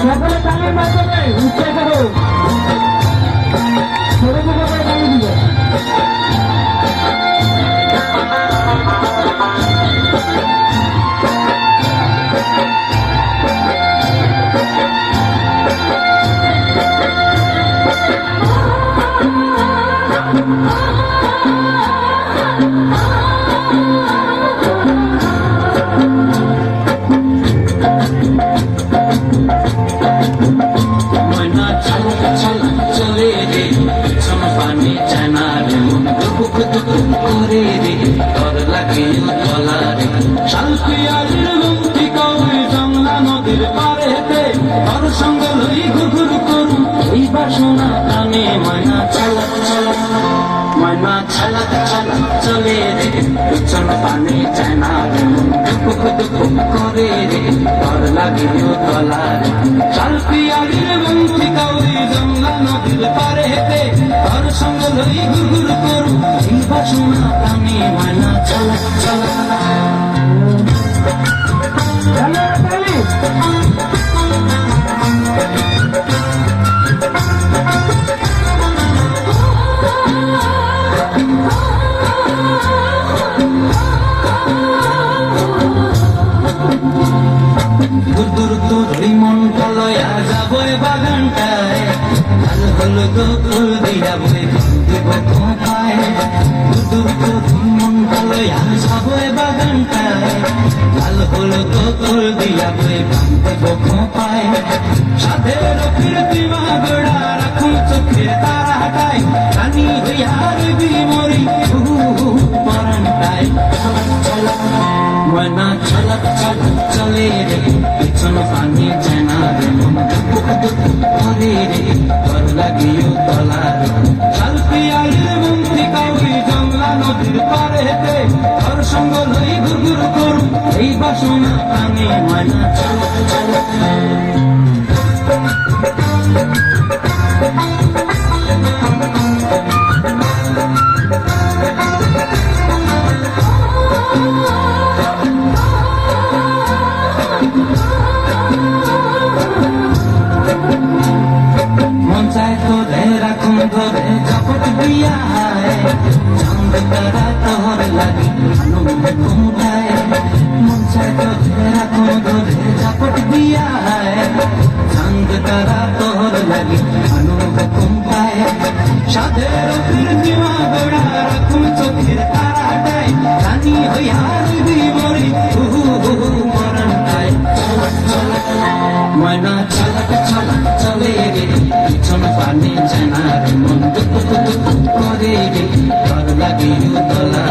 সকলে তালির মাধ্যমে উৎসাহ করো ছোট ছোট করে তালি দিব ময়না ছালা ছালা চলে রে পিছন পানি চায় না রে দুঃখ দুঃখ করে রে ডর লাগে তলা রে শাল পিয়ালির বন্ধি কাউরি জংলা নদীর পারে হেতে তার সঙ্গে লই ঘুরঘুর করু এই বাসনা প্রাণে ময়না ছালা ছালা বাগানটায় লাল হলুদ ফুল দিয়া বই দেব কোথায় মন লয়া যাবো বাগানটায় লাল হলুদ ফুল দিয়া বই দেব কোথায় সাথে রকিরতিমা গোড়া রাখুন চোখে তারা হাটায় রানী হইয়ার বিমরি পরানটায় ময়না ছলক ছলক চলে রে পিছন পানি চেনা রে মন করে রে ডর লাগিও তলা রে শাল পিয়ালির বন্ধি কাউরি জংলা নদীর পারে হেতে তার সঙ্গ লই ঘুরঘুর করু এই বাসনা প্রাণে ময়না ছলক ছলক তারা তোর লাগি আনন্দ ঘুমটায় মন চায় তো রাখো ধরে ঝাপট দিয়া চাঁদ তারা তোর লাগি আনন্দ ঘুমটায় সাধের কৃত্রিমা গোড়া রাখুন চোখের তারাটায় রানী হইয়ার বিমরি মরণটায় ময়না ছলক ছলক চলে রে পিছন পানি চেনা রে মন দুঃখ দুঃখ করে রে ডর লাগে তলা